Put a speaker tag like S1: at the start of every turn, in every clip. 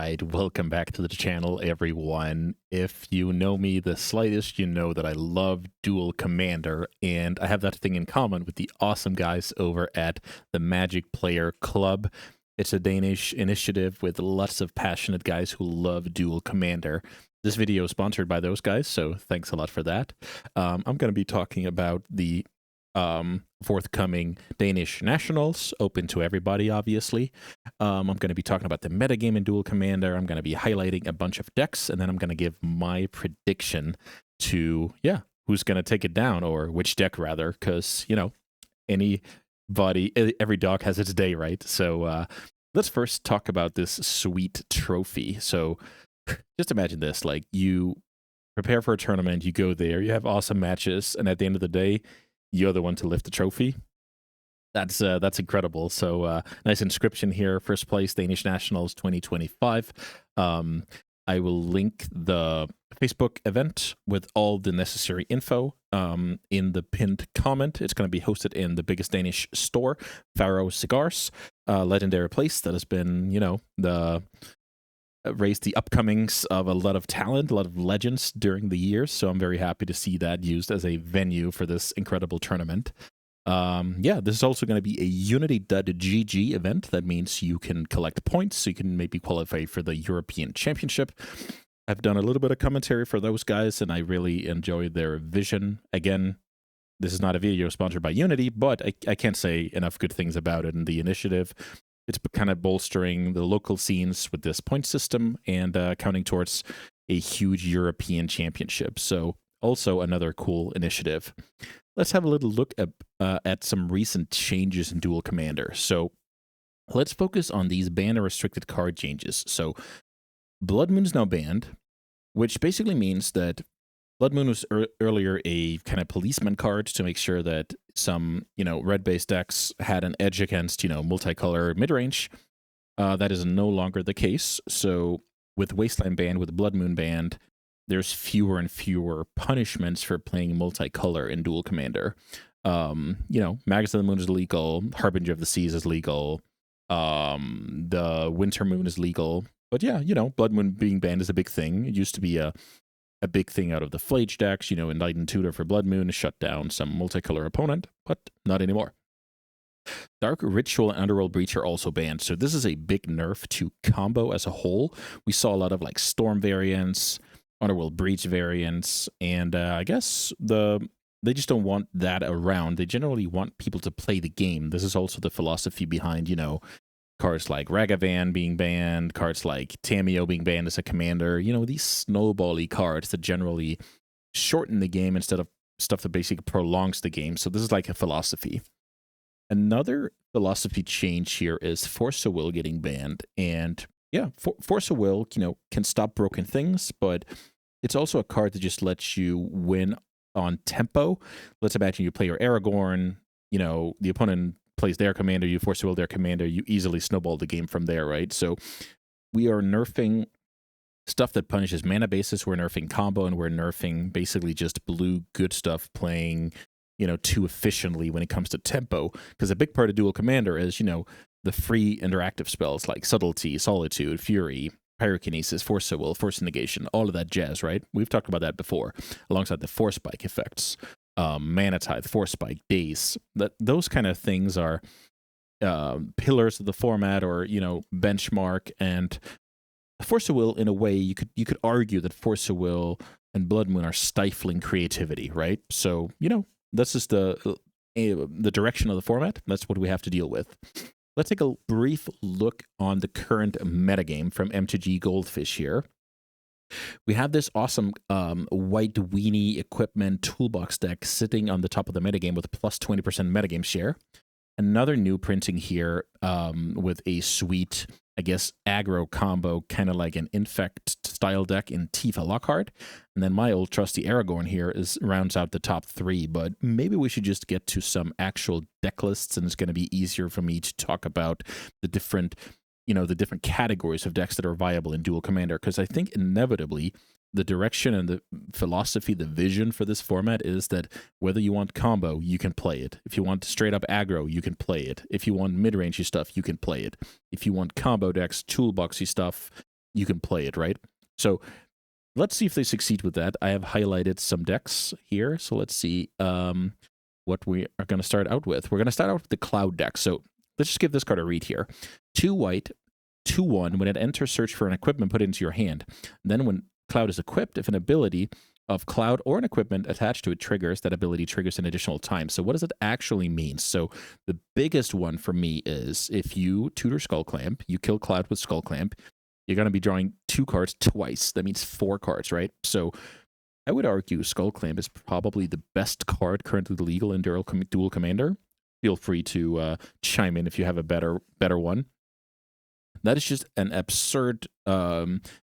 S1: Alright, welcome back to the channel, everyone. If you know me the slightest, you know that I love Duel Commander, and I have that thing in common with the awesome guys over at the Magic Player Club. It's a Danish initiative with lots of passionate guys who love Duel Commander. This video is sponsored by those guys, so thanks a lot for that. I'm going to be talking about the forthcoming Danish nationals, open to everybody, obviously. I'm going to be talking about the metagame in Duel Commander. I'm going to be highlighting a bunch of decks, and then I'm going to give my prediction to, who's going to take it down, or which deck, rather, because, you know, every dog has its day, right? So let's first talk about this sweet trophy. So just imagine this, like, you prepare for a tournament, you go there, you have awesome matches, and at the end of the day, you're the one to lift the trophy. That's incredible. So nice inscription here. First place, Danish Nationals 2025. I will link the Facebook event with all the necessary info in the pinned comment. It's going to be hosted in the biggest Danish store, Faro Cigars, legendary place that has been, you know, raised the upcomings of a lot of talent, a lot of legends during the years. So I'm very happy to see that used as a venue for this incredible tournament. This is also going to be a Unity.gg event. That means you can collect points, so you can maybe qualify for the European Championship. I've done a little bit of commentary for those guys, and I really enjoy their vision. Again, this is not a video sponsored by Unity, but I can't say enough good things about it and the initiative. It's kind of bolstering the local scenes with this point system and counting towards a huge European championship. So also another cool initiative. Let's have a little look at some recent changes in Duel Commander. So let's focus on these banned and restricted card changes. So Blood Moon is now banned, which basically means that Blood Moon was earlier a kind of policeman card to make sure that some, you know, red-based decks had an edge against, you know, multicolor midrange. That is no longer the case. So with Wasteland banned, with Blood Moon banned, there's fewer and fewer punishments for playing multicolor in Duel Commander. You know, Magus of the Moon is legal, Harbinger of the Seas is legal, the Winter Moon is legal. But yeah, you know, Blood Moon being banned is a big thing. It used to be a big thing out of the Flage decks, you know, Enlightened Tutor for Blood Moon shut down some multicolor opponent, but not anymore. Dark Ritual and Underworld Breach are also banned, so this is a big nerf to combo as a whole. We saw a lot of like Storm variants, Underworld Breach variants, and I guess they just don't want that around. They generally want people to play the game. This is also the philosophy behind, you know, cards like Ragavan being banned, cards like Tamiyo being banned as a commander, you know, these snowbally cards that generally shorten the game instead of stuff that basically prolongs the game. So this is like a philosophy. Another philosophy change here is Force of Will getting banned. And yeah, Force of Will, you know, can stop broken things, but it's also a card that just lets you win on tempo. Let's imagine you play your Aragorn, you know, the opponent plays their commander, you Force of Will their commander, you easily snowball the game from there, right? So we are nerfing stuff that punishes mana bases, we're nerfing combo, and we're nerfing basically just blue good stuff playing, you know, too efficiently when it comes to tempo. Because a big part of Duel Commander is, you know, the free interactive spells like Subtlety, Solitude, Fury, Pyrokinesis, Force of Will, Force Negation, all of that jazz, right? We've talked about that before, alongside the Force Spike effects. Mana Tithe, Force Spike, Daze, those kind of things are pillars of the format, or, you know, benchmark. And Force of Will, in a way, you could argue that Force of Will and Blood Moon are stifling creativity, right? So, you know, that's just the direction of the format. That's what we have to deal with. Let's take a brief look on the current metagame from MTG Goldfish here. We have this awesome white weenie equipment toolbox deck sitting on the top of the metagame with plus 20% metagame share. Another new printing here with a sweet, I guess, aggro combo, kind of like an Infect style deck in Tifa Lockhart. And then my old trusty Aragorn here rounds out the top three, but maybe we should just get to some actual deck lists, and it's going to be easier for me to talk about the different, you know, the different categories of decks that are viable in Duel Commander, because I think inevitably the direction and the philosophy, the vision for this format is that whether you want combo, you can play it. If you want straight up aggro, you can play it. If you want mid-rangey stuff, you can play it. If you want combo decks, toolboxy stuff, you can play it, right? So let's see if they succeed with that. I have highlighted some decks here. So let's see what we are going to start out with. We're going to start out with the Cloud deck. So let's just give this card a read here. 2 white, 2/1. When it enters, search for an equipment, put it into your hand. Then when Cloud is equipped, if an ability of Cloud or an equipment attached to it triggers, that ability triggers an additional time. So what does it actually mean? So the biggest one for me is if you tutor Skull Clamp, you kill Cloud with Skull Clamp, you're going to be drawing 2 cards twice. That means 4 cards, right? So I would argue Skull Clamp is probably the best card currently legal in Duel Commander. Feel free to chime in if you have a better one. That is just an absurd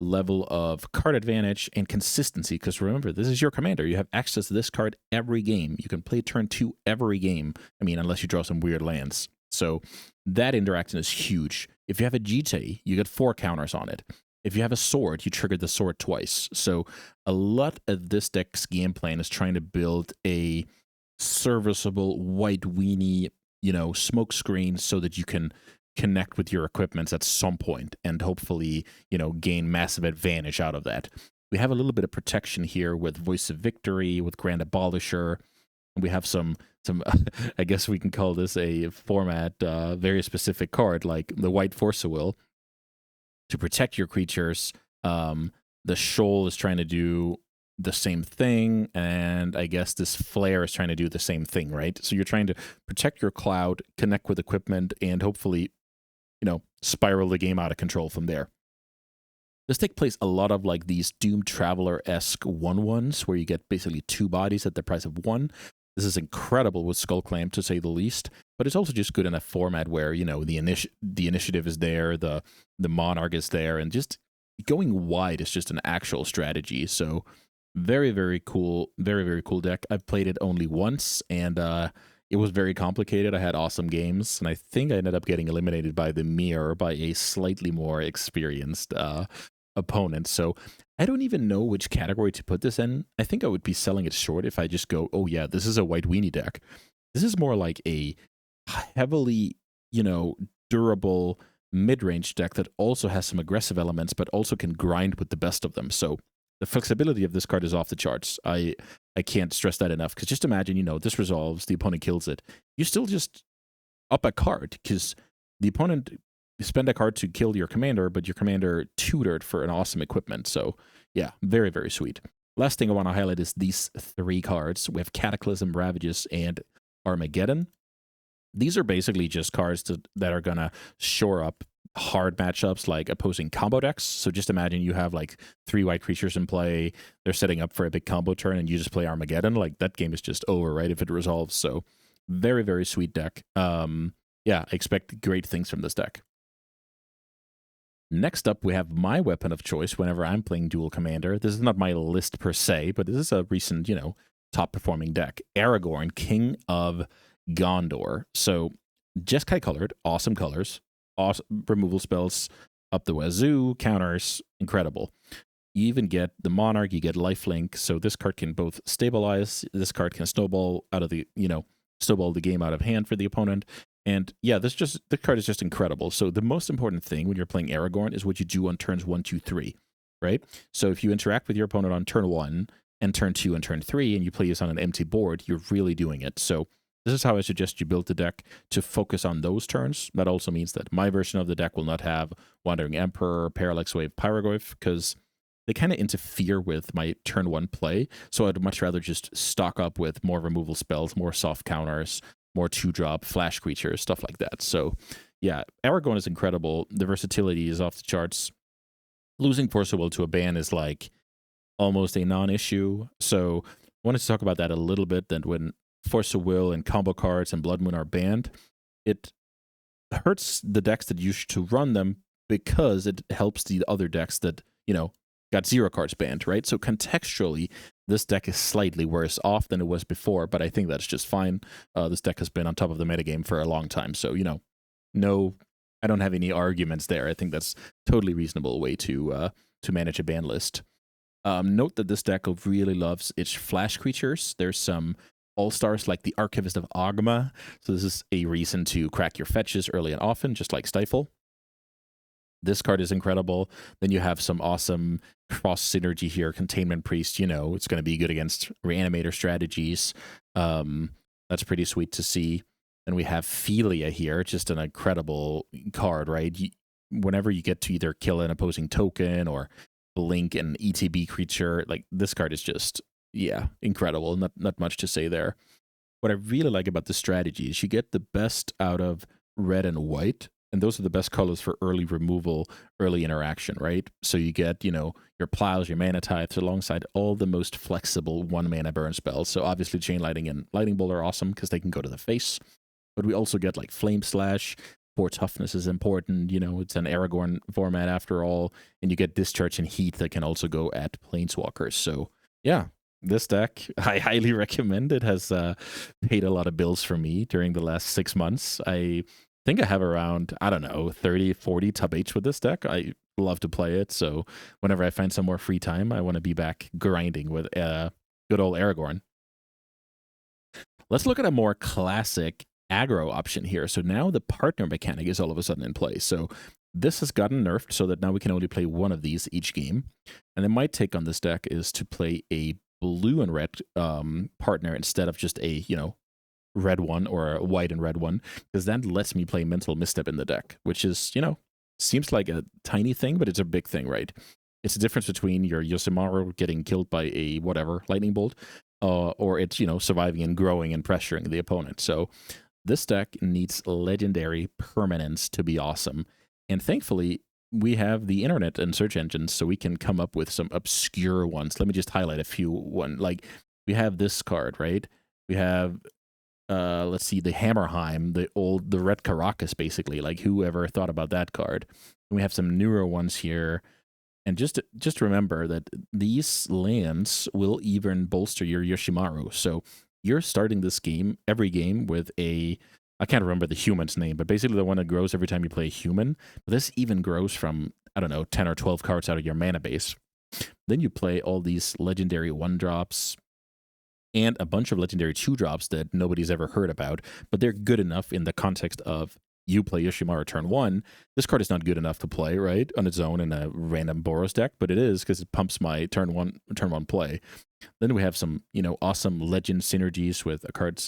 S1: level of card advantage and consistency, because remember, this is your commander. You have access to this card every game. You can play turn 2 every game. I mean, unless you draw some weird lands. So that interaction is huge. If you have a GT, you get 4 counters on it. If you have a sword, you trigger the sword twice. So a lot of this deck's game plan is trying to build a serviceable white weenie, smoke screen so that you can connect with your equipments at some point and hopefully, gain massive advantage out of that. We have a little bit of protection here with Voice of Victory, with Grand Abolisher. We have some I guess we can call this a format, very specific card, like the White Force of Will, to protect your creatures. The Shoal is trying to do the same thing, and I guess this Flare is trying to do the same thing, right? So you're trying to protect your Cloud, connect with equipment, and hopefully spiral the game out of control from there. This deck plays a lot of like these Doomed Traveler-esque 1/1s where you get basically 2 bodies at the price of 1. This is incredible with Skull Clamp, to say the least, but it's also just good in a format where, the initiative is there, the Monarch is there, and just going wide is just an actual strategy. So very, very cool, very, very cool deck. I've played it only once, and it was very complicated. I had awesome games, and I think I ended up getting eliminated by the mirror by a slightly more experienced opponent. So I don't even know which category to put this in. I think I would be selling it short if I just go, oh yeah, this is a white weenie deck. This is more like a heavily, durable mid-range deck that also has some aggressive elements, but also can grind with the best of them. So the flexibility of this card is off the charts. I can't stress that enough, because just imagine, this resolves, the opponent kills it. You still just up a card, because the opponent spend a card to kill your commander, but your commander tutored for an awesome equipment. So yeah, very, very sweet. Last thing I want to highlight is these 3 cards. We have Cataclysm, Ravages, and Armageddon. These are basically just cards that are going to shore up hard matchups like opposing combo decks. So just imagine you have like 3 white creatures in play, they're setting up for a big combo turn, and you just play Armageddon. Like, that game is just over, right, if it resolves. So very, very sweet deck. Yeah, I expect great things from this deck. Next up, we have my weapon of choice whenever I'm playing Duel Commander. This is not my list per se, but this is a recent, top performing deck. Aragorn, King of Gondor. So Jeskai colored, awesome colors, awesome removal spells up the wazoo, counters, incredible. You even get the Monarch, you get lifelink, so this card can both stabilize, this card can snowball out of the, snowball the game out of hand for the opponent. And yeah, this card is just incredible. So the most important thing when you're playing Aragorn is what you do on turns 1, 2, 3, right? So if you interact with your opponent on turn 1 and turn 2 and turn 3, and you play this on an empty board, you're really doing it. So this is how I suggest you build the deck to focus on those turns. That also means that my version of the deck will not have Wandering Emperor, Parallax Wave, Pyroglyph, because they kind of interfere with my turn 1 play. So I'd much rather just stock up with more removal spells, more soft counters, more 2-drop flash creatures, stuff like that. So yeah, Aragorn is incredible. The versatility is off the charts. Losing Force of Will to a ban is like almost a non-issue. So I wanted to talk about that a little bit, that when Force of Will and combo cards and Blood Moon are banned, it hurts the decks that used to run them, because it helps the other decks that, got 0 cards banned, right? So contextually, this deck is slightly worse off than it was before, but I think that's just fine. This deck has been on top of the metagame for a long time, so, no, I don't have any arguments there. I think that's totally reasonable way to manage a ban list. Note that this deck really loves its flash creatures. There's some all-stars like the Archivist of Ogma, so this is a reason to crack your fetches early and often, just like Stifle. This card is incredible. Then you have some awesome cross synergy here. Containment Priest, you know, it's going to be good against Reanimator strategies. That's pretty sweet to see. Then we have Philia here, just an incredible card, right? Whenever you get to either kill an opposing token or blink an ETB creature, like this card is just, yeah, incredible. Not much to say there. What I really like about this strategy is you get the best out of red and white, and those are the best colors for early removal, early interaction, right? So you get, you know, your plows, your mana tithes alongside all the most flexible 1-mana burn spells. So obviously Chain Lightning and Lightning Bolt are awesome because they can go to the face. But we also get like Flame Slash. 4 toughness is important. You know, it's an Aragorn format after all. And you get Discharge and Heat that can also go at Planeswalkers. So yeah, this deck, I highly recommend. It has paid a lot of bills for me during the last 6 months. I think I have around, I don't know, 30, 40 top H with this deck. I love to play it. So whenever I find some more free time, I want to be back grinding with good old Aragorn. Let's look at a more classic aggro option here. So now the partner mechanic is all of a sudden in play. So this has gotten nerfed so that now we can only play one of these each game. And then my take on this deck is to play a blue and red partner instead of just a, you know, red one or a white and red one, because that lets me play Mental Misstep in the deck, which is, you know, seems like a tiny thing, but it's a big thing, right? It's the difference between your Yoshimaru getting killed by a whatever lightning bolt, or it's, you know, surviving and growing and pressuring the opponent. So this deck needs legendary permanence to be awesome. And thankfully, we have the internet and search engines, so we can come up with some obscure ones. Let me just highlight a few. Like we have this card, right? We have let's see, the Hammerheim, the red Caracas, basically. Like, whoever thought about that card? And we have some newer ones here. And just remember that these lands will even bolster your Yoshimaru. So you're starting this game, every game, with a, I can't remember the human's name, but basically the one that grows every time you play a human. But this even grows from, I don't know, 10 or 12 cards out of your mana base. Then you play all these legendary 1-drops, and a bunch of legendary 2-drops that nobody's ever heard about, but they're good enough in the context of you play Yoshimaru turn 1. This card is not good enough to play, right, on its own in a random Boros deck, but it is because it pumps my turn one play. Then we have some, you know, awesome legend synergies with a card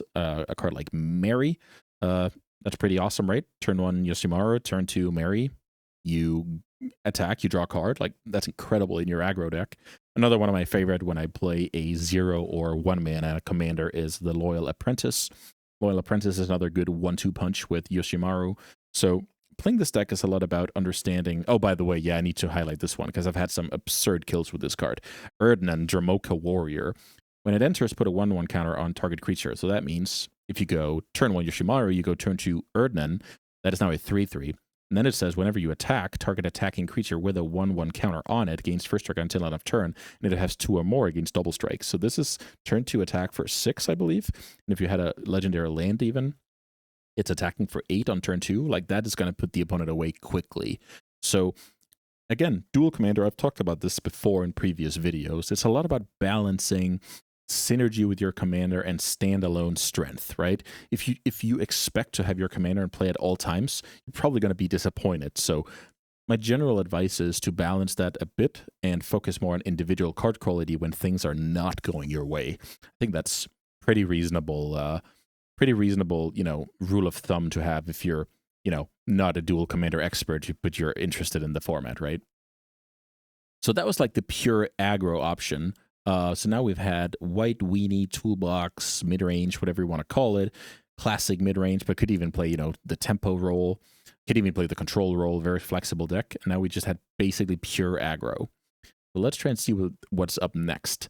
S1: like Mary. That's pretty awesome, right? Turn 1 Yoshimaru, turn 2 Mary. You attack, you draw a card. Like, that's incredible in your aggro deck. Another one of my favorite when I play a 0 or 1 mana commander is the Loyal Apprentice. Loyal Apprentice is another good 1-2 punch with Yoshimaru. So playing this deck is a lot about understanding. Oh, by the way, yeah, I need to highlight this one because I've had some absurd kills with this card. Erdnan, Dramoka Warrior. When it enters, put a 1/1 counter on target creature. So that means if you go turn 1 Yoshimaru, you go turn 2 Erdnan. That is now a 3/3. And then it says, whenever you attack, target attacking creature with a 1/1 counter on it gains first strike until end of turn, and it has 2 or more against double strike. So this is turn 2 attack for 6, I believe. And if you had a legendary land even, it's attacking for 8 on turn 2. Like, that is going to put the opponent away quickly. So again, dual commander, I've talked about this before in previous videos. It's a lot about balancing synergy with your commander and standalone strength, right? If you expect to have your commander and play at all times, you're probably going to be disappointed. So my general advice is to balance that a bit and focus more on individual card quality when things are not going your way. I think that's pretty reasonable, you know, rule of thumb to have if you're, you know, not a dual commander expert, but you're interested in the format, right? So that was like the pure aggro option. So now we've had white weenie, toolbox, mid-range, whatever you want to call it, classic mid-range, but could even play, you know, the tempo role, could even play the control role, very flexible deck. And now we just had basically pure aggro. So let's try and see what's up next.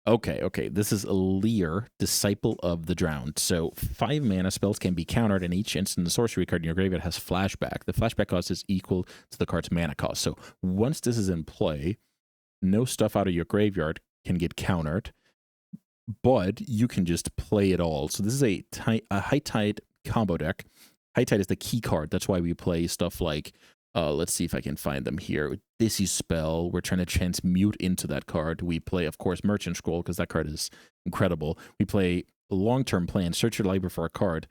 S1: Okay, this is Lear, Disciple of the Drowned. So 5 mana spells can be countered, and each instant sorcery card in your graveyard has flashback. The flashback cost is equal to the card's mana cost. So once this is in play, no stuff out of your graveyard can get countered, but you can just play it all. So this is a High Tide combo deck. High Tide is the key card. That's why we play stuff like, let's see if I can find them here. Dizzy Spell. We're trying to transmute into that card. We play, of course, Merchant Scroll, because that card is incredible. We play Long-Term Plan, search your library for a card,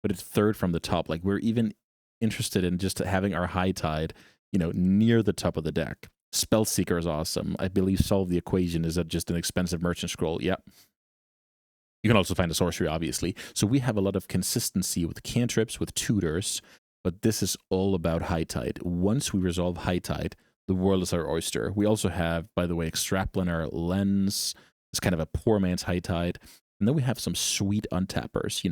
S1: but it's third from the top. Like, we're even interested in just having our High Tide near the top of the deck. Spellseeker is awesome. I believe Solve the Equation is just an expensive merchant scroll. Yep. You can also find a sorcery, obviously. So we have a lot of consistency with cantrips, with tutors, but this is all about High Tide. Once we resolve High Tide, the world is our oyster. We also have, by the way, Extraplanar Lens. It's kind of a poor man's High Tide. And then we have some sweet untappers,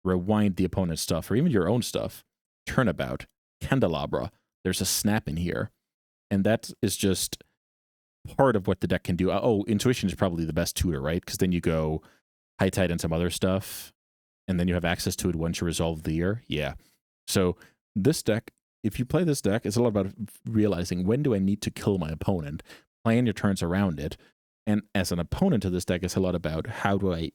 S1: rewind the opponent's stuff, or even your own stuff. Turnabout, Candelabra. There's a snap in here. And that is just part of what the deck can do. Oh, Intuition is probably the best tutor, right? Because then you go High Tide and some other stuff, and then you have access to it once you resolve the year. Yeah. So this deck, if you play this deck, it's a lot about realizing when do I need to kill my opponent, plan your turns around it. And as an opponent to this deck, it's a lot about how do I,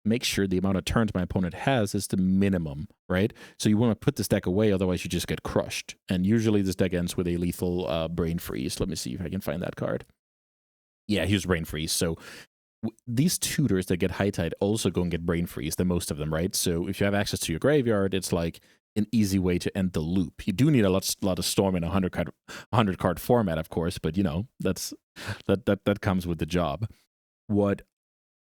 S1: make sure the amount of turns my opponent has is the minimum, right? So you want to put this deck away, otherwise you just get crushed. And usually this deck ends with a lethal Brain Freeze. Let me see if I can find that card. Yeah, here's Brain Freeze. So these tutors that get High Tide also go and get Brain Freeze, the most of them, right? So if you have access to your graveyard, it's like an easy way to end the loop. You do need a lot of Storm in a 100 card format, of course, but that comes with the job. What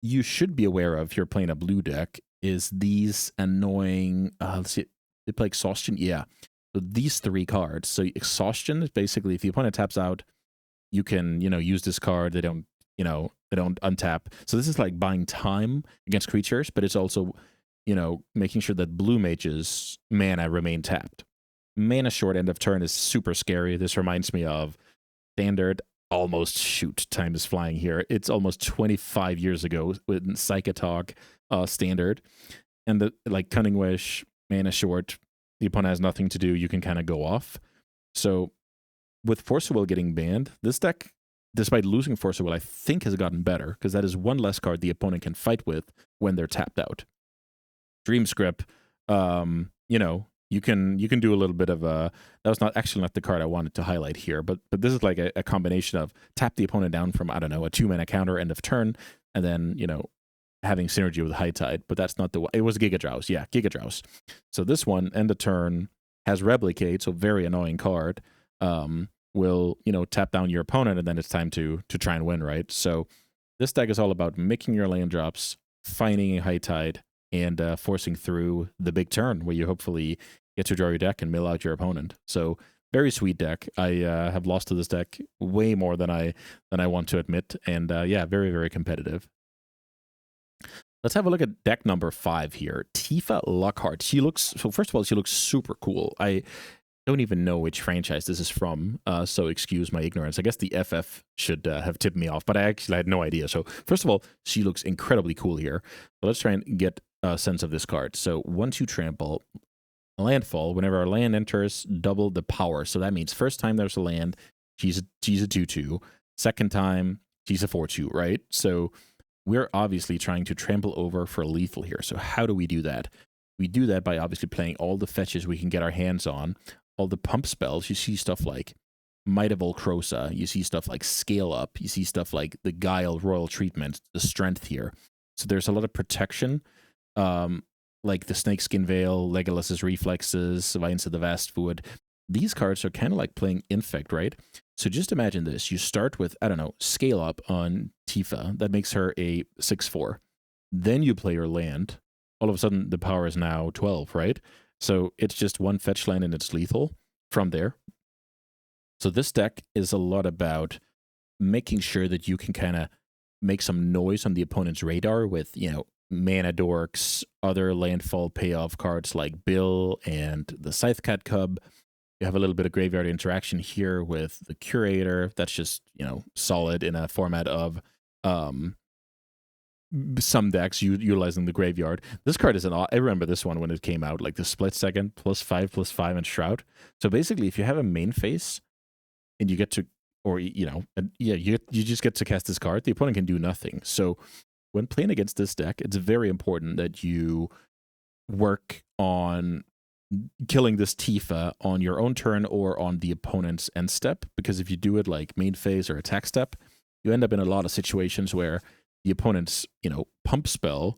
S1: you should be aware of if you're playing a blue deck is these annoying, let's see, they play Exhaustion. Yeah. So these 3 cards. So Exhaustion is basically if the opponent taps out, you can, use this card. They don't untap. So this is like buying time against creatures, but it's also, making sure that blue mages mana remain tapped. Mana short end of turn is super scary. This reminds me of Standard. Almost shoot, time is flying here. It's almost 25 years ago with Psychotalk Standard. And the Cunning Wish, mana short, the opponent has nothing to do, you can kind of go off. So with Force of Will getting banned, this deck, despite losing Force of Will, I think has gotten better, because that is one less card the opponent can fight with when they're tapped out. Dream Script, you can do a little bit of a, that was not the card I wanted to highlight here, but this is like a combination of tap the opponent down from, I don't know, a 2-mana counter end of turn, and then, having synergy with High Tide, but that's not the one. It was Giga Drowse. Yeah, Giga Drowse. So this one, end of turn, has Replicate, so very annoying card, will, tap down your opponent, and then it's time to try and win, right? So this deck is all about making your land drops, finding a High Tide, and forcing through the big turn where you hopefully get to draw your deck and mill out your opponent. So very sweet deck. I have lost to this deck way more than I want to admit, and yeah, very, very competitive. Let's have a look at deck number 5 here. Tifa Lockhart. First of all, she looks super cool. I don't even know which franchise this is from, so excuse my ignorance. I guess the FF should have tipped me off, but I actually had no idea. So first of all, she looks incredibly cool here. But let's try and get a sense of this card. So 1/2 trample, landfall. Whenever our land enters, double the power. So that means first time there's a land, she's a 2/2. Second time, she's a 4/2, right? So we're obviously trying to trample over for lethal here. So how do we do that? We do that by obviously playing all the fetches we can get our hands on, all the pump spells. You see stuff like Might of Volcrosa. You see stuff like Scale Up. You see stuff like the Guile, Royal Treatment, the Strength here. So there's a lot of protection, like the Snakeskin Veil, Legolas's Reflexes, Vines of the Vast Wood. These cards are kind of like playing Infect, right? So just imagine this. You start with, I don't know, Scale Up on Tifa. That makes her a 6/4. Then you play your land. All of a sudden, the power is now 12, right? So it's just one fetch land and it's lethal from there. So this deck is a lot about making sure that you can kind of make some noise on the opponent's radar with, Mana Dorks, other landfall payoff cards like Bill and the Scythecat Cub. You have a little bit of graveyard interaction here with the Curator. That's just, solid in a format of some decks utilizing the graveyard. This card is I remember this one when it came out, like the Split Second, +5/+5 and Shroud. So basically, if you have a main phase and you get to, or, you just get to cast this card, the opponent can do nothing. So when playing against this deck, it's very important that you work on killing this Tifa on your own turn or on the opponent's end step, because if you do it like main phase or attack step, you end up in a lot of situations where the opponent's, pump spell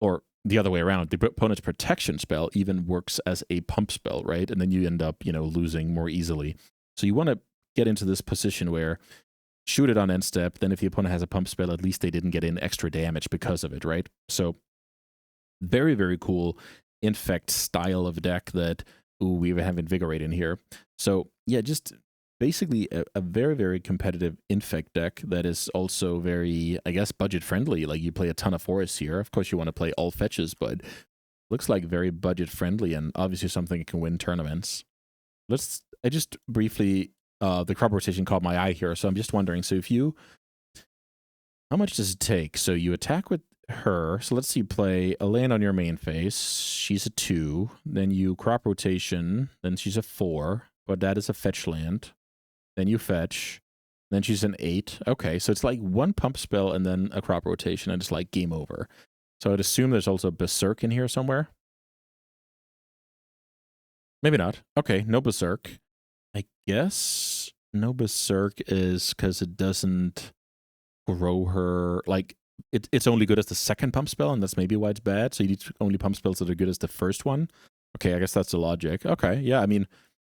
S1: or the other way around, the opponent's protection spell even works as a pump spell, right? And then you end up, losing more easily. So you want to get into this position where shoot it on end step. Then if the opponent has a pump spell, at least they didn't get in extra damage because of it, right? So very, very cool infect style of deck that we have Invigorate in here. So yeah, just basically a very, very competitive infect deck that is also very, I guess, budget friendly. Like you play a ton of forests here. Of course, you want to play all fetches, but looks like very budget friendly and obviously something that can win tournaments. I just briefly, the crop rotation caught my eye here, so I'm just wondering, so how much does it take? So you attack with her. So let's see, you play a land on your main phase. She's a 2. Then you crop rotation. Then she's a 4. But that is a fetch land. Then you fetch. Then she's an 8. Okay, so it's like one pump spell and then a crop rotation, and it's like game over. So I'd assume there's also Berserk in here somewhere. Maybe not. Okay, no Berserk. I guess no Berserk is because it doesn't grow her. Like, it's only good as the second pump spell, and that's maybe why it's bad. So you need only pump spells that are good as the first one. Okay, I guess that's the logic. Okay, yeah, I mean,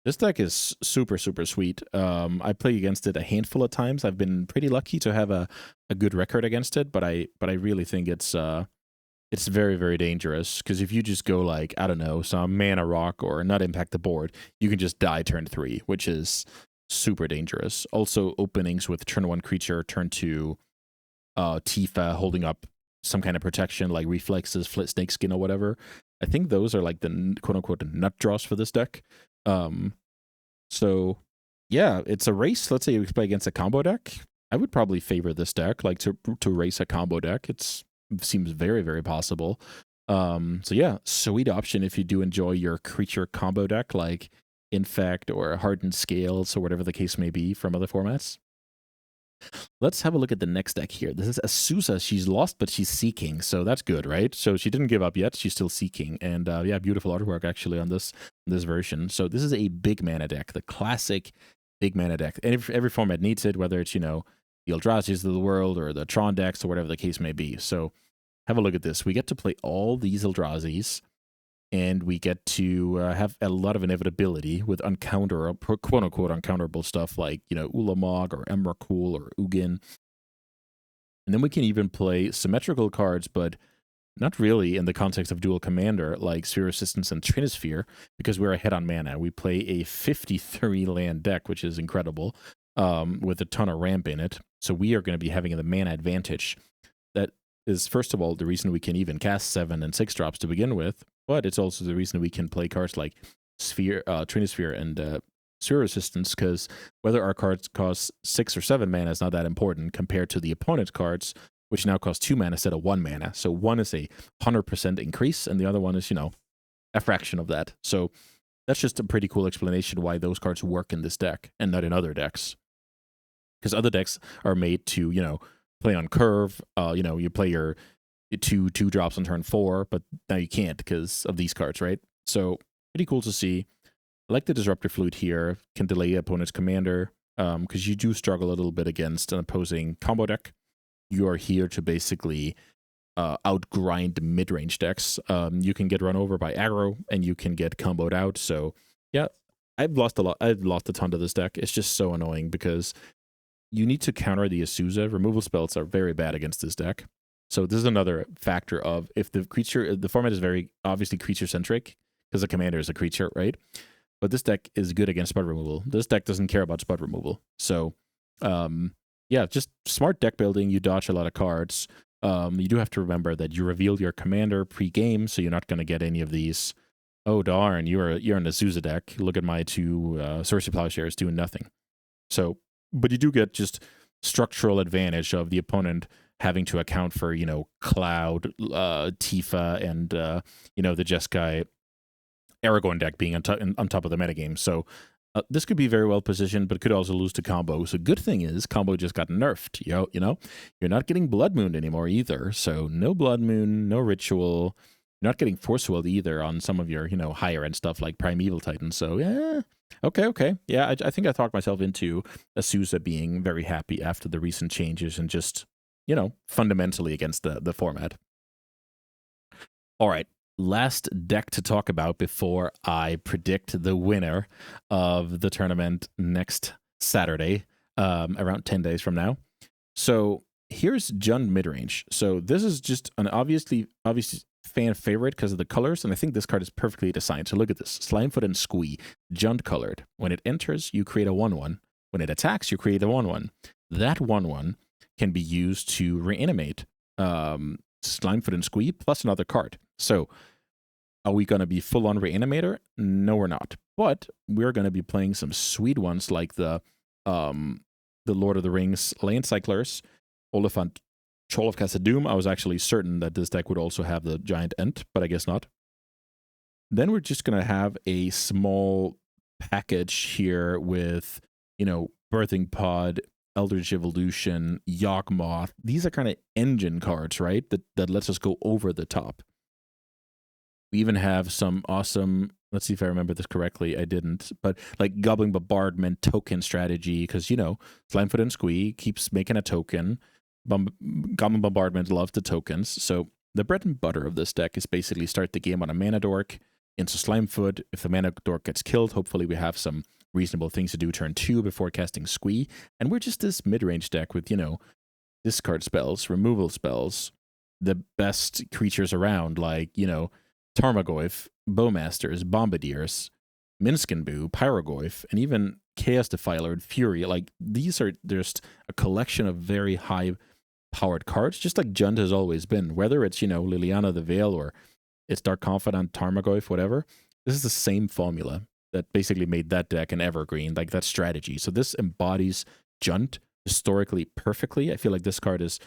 S1: this deck is super, super sweet. I play against it a handful of times. I've been pretty lucky to have a good record against it, but I really think it's very, very dangerous, because if you just go like, I don't know, some mana rock or not impact the board, you can just die turn 3, which is super dangerous. Also, openings with turn 1 creature, turn 2 Tifa holding up some kind of protection like reflexes, flit snake skin, or whatever. I think those are like the quote-unquote nut draws for this deck. So yeah, it's a race. Let's say you play against a combo deck. I would probably favor this deck, like to race a combo deck. It seems very, very possible. So yeah, sweet option if you do enjoy your creature combo deck, like Infect or Hardened Scales or whatever the case may be from other formats. Let's have a look at the next deck here. This is Asusa. She's lost, but she's seeking, so that's good, right? So she didn't give up yet. She's still seeking, and yeah, beautiful artwork actually on this version. So this is a big mana deck, the classic big mana deck. And every format needs it, whether it's the Eldrazi's of the world or the Tron decks or whatever the case may be. So have a look at this. We get to play all these Eldrazi's, and we get to have a lot of inevitability with quote-unquote uncounterable stuff like, Ulamog or Emrakul or Ugin. And then we can even play symmetrical cards, but not really in the context of Dual Commander, like Sphere Resistance and Trinisphere, because we're ahead on mana. We play a 53 land deck, which is incredible, with a ton of ramp in it. So we are going to be having the mana advantage. That is, first of all, the reason we can even cast 7 and 6 drops to begin with, but it's also the reason we can play cards like Trinisphere and Sphere Resistance, because whether our cards cost 6 or 7 mana is not that important compared to the opponent's cards, which now cost 2 mana instead of 1 mana. So one is a 100% increase, and the other one is, a fraction of that. So that's just a pretty cool explanation why those cards work in this deck and not in other decks. Because other decks are made to, play on curve. You play your 2 drops on turn 4, but now you can't because of these cards, right? So pretty cool to see. I like the Disruptor Flute here. Can delay opponent's commander, because you do struggle a little bit against an opposing combo deck. You are here to basically outgrind mid-range decks. You can get run over by aggro, and you can get comboed out. So yeah, I've lost a lot. I've lost a ton to this deck. It's just so annoying because you need to counter the Asusa. Removal spells are very bad against this deck. So this is another factor of if the format is very obviously creature-centric, because the commander is a creature, right? But this deck is good against spell removal. This deck doesn't care about spell removal. So yeah, just smart deck building. You dodge a lot of cards. You do have to remember that you reveal your commander pre-game, so you're not going to get any of these. Oh darn, you're an Asusa deck. Look at my 2 Sorcery Plowshares doing nothing. So, but you do get just structural advantage of the opponent having to account for Cloud, Tifa, and the Jeskai Aragorn deck being on top of the metagame. So this could be very well positioned, but could also lose to combo. So good thing is combo just got nerfed. You're not getting Blood Moon anymore either. So no Blood Moon, no Ritual. You're not getting Force Willed either on some of your higher end stuff like Primeval Titan. So yeah, okay. Yeah, I think I talked myself into Asusa being very happy after the recent changes and just fundamentally against the format. All right. Last deck to talk about before I predict the winner of the tournament next Saturday, around 10 days from now. So here's Jun Midrange. So this is just an obviously fan favorite because of the colors, and I think this card is perfectly designed. So look at this. Slimefoot and Squee, Jund colored. When it enters, you create a 1/1. When it attacks, you create a 1/1. That 1/1 can be used to reanimate Slimefoot and Squee plus another card. So are we going to be full-on reanimator? No, we're not. But we're going to be playing some sweet ones like the Lord of the Rings Land Cyclers, Oliphant, Troll of Khazad-dûm. I was actually certain that this deck would also have the Giant Ent, but I guess not. Then we're just going to have a small package here with, Birthing Pod, Eldritch Evolution, Yawgmoth. These are kind of engine cards, right? That lets us go over the top. We even have some awesome, let's see if I remember this correctly. I didn't, but like Goblin Bombardment token strategy, because, Slimefoot and Squee keeps making a token. Goblin Bombardment loves the tokens. So the bread and butter of this deck is basically start the game on a mana dork into Slimefoot. If the mana dork gets killed, hopefully we have some reasonable things to do turn 2 before casting Squee. And we're just this mid-range deck with, discard spells, removal spells, the best creatures around, like, Tarmogoyf, Bowmasters, Bombardiers, Minskenboo, Pyrogoyf, and even Chaos Defiler and Fury. Like, these are just a collection of very high-powered cards, just like Jund has always been. Whether it's, Liliana the Veil or it's Dark Confidant, Tarmogoyf, whatever, this is the same formula that basically made that deck an evergreen, like that strategy. So this embodies Jund historically perfectly. I feel like this card is...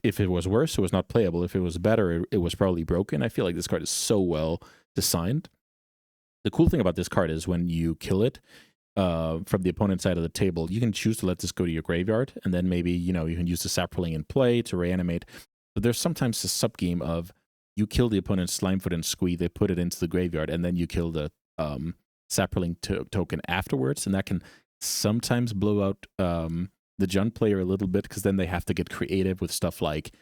S1: if it was worse, it was not playable. If it was better, it was probably broken. I feel like this card is so well designed. The cool thing about this card is when you kill it from the opponent's side of the table, you can choose to let this go to your graveyard, and then maybe, you can use the Saproling in play to reanimate. But there's sometimes a sub-game of you kill the opponent's Slimefoot and Squee, they put it into the graveyard, and then you kill the Saproling token afterwards, and that can sometimes blow out... the Jund player a little bit, because then they have to get creative with stuff like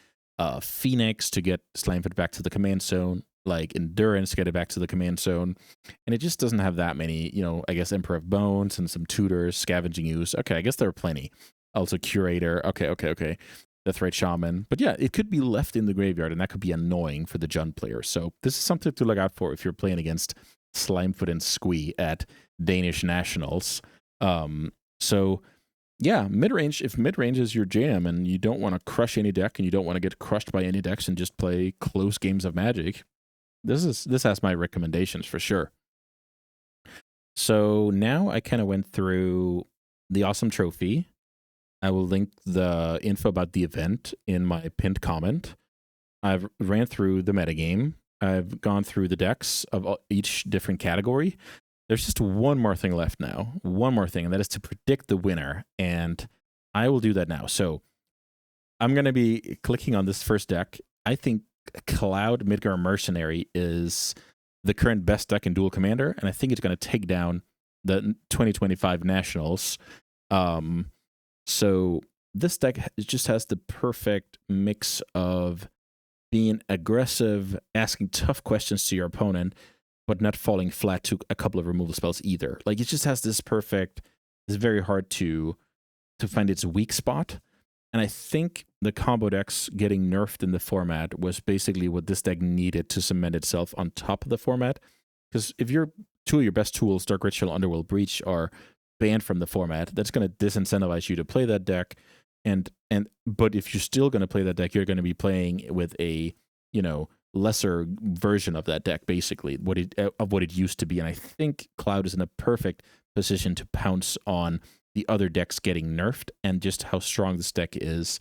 S1: Phoenix to get Slimefoot back to the command zone, like Endurance to get it back to the command zone. And it just doesn't have that many, I guess Emperor of Bones and some tutors, Scavenging Ooze. Okay, I guess there are plenty. Also Curator. Okay. Deathrite Shaman. But yeah, it could be left in the graveyard, and that could be annoying for the Jund player. So this is something to look out for if you're playing against Slimefoot and Squee at Danish Nationals. So... yeah, mid-range, if mid-range is your jam and you don't want to crush any deck and you don't want to get crushed by any decks and just play close games of Magic, this has my recommendations for sure. So now I kind of went through the awesome trophy. I will link the info about the event in my pinned comment. I've ran through the metagame. I've gone through the decks of each different category. There's just one more thing left now. One more thing, and that is to predict the winner. And I will do that now. So I'm going to be clicking on this first deck. I think Cloud Midgar Mercenary is the current best deck in Duel Commander, and I think it's going to take down the 2025 Nationals. So this deck just has the perfect mix of being aggressive, asking tough questions to your opponent, but not falling flat to a couple of removal spells either. Like, it just has this perfect... it's very hard to find its weak spot. And I think the combo decks getting nerfed in the format was basically what this deck needed to cement itself on top of the format. Because if two of your best tools, Dark Ritual, Underworld Breach, are banned from the format, that's going to disincentivize you to play that deck. But if you're still going to play that deck, you're going to be playing with a, lesser version of that deck, basically what it used to be. And I think Cloud is in a perfect position to pounce on the other decks getting nerfed and just how strong this deck is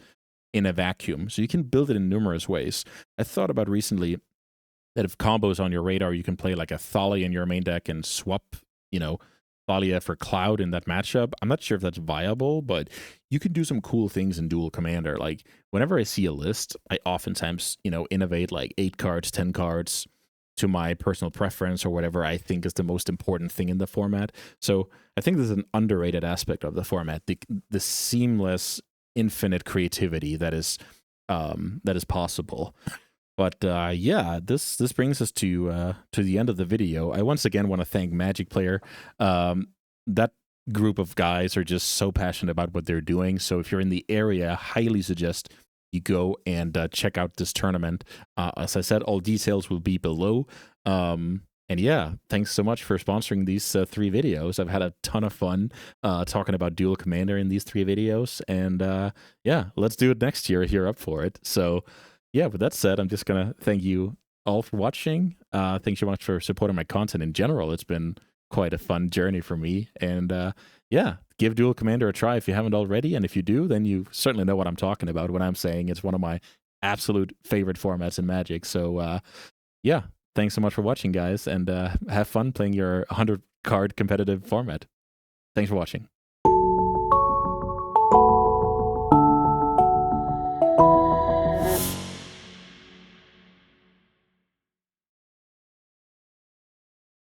S1: in a vacuum. So you can build it in numerous ways. I thought about recently that if combos on your radar, you can play like a Thalia in your main deck and swap, Thalia for Cloud in that matchup. I'm not sure if that's viable, but you can do some cool things in Duel Commander. Like, whenever I see a list, I oftentimes, innovate like 8 cards, 10 cards to my personal preference or whatever I think is the most important thing in the format. So I think there's an underrated aspect of the format, the seamless, infinite creativity that is possible. But yeah, this brings us to the end of the video. I once again want to thank Magic Player. That group of guys are just so passionate about what they're doing. So if you're in the area, I highly suggest you go and check out this tournament. As I said, all details will be below. And yeah, thanks so much for sponsoring these 3 videos. I've had a ton of fun talking about Duel Commander in these 3 videos. And yeah, let's do it next year if you're up for it. So yeah, with that said, I'm just going to thank you all for watching. Thanks so much for supporting my content in general. It's been quite a fun journey for me. And yeah, give Duel Commander a try if you haven't already. And if you do, then you certainly know what I'm talking about when I'm saying it's one of my absolute favorite formats in Magic. So yeah, thanks so much for watching, guys. And have fun playing your 100 card competitive format. Thanks for watching.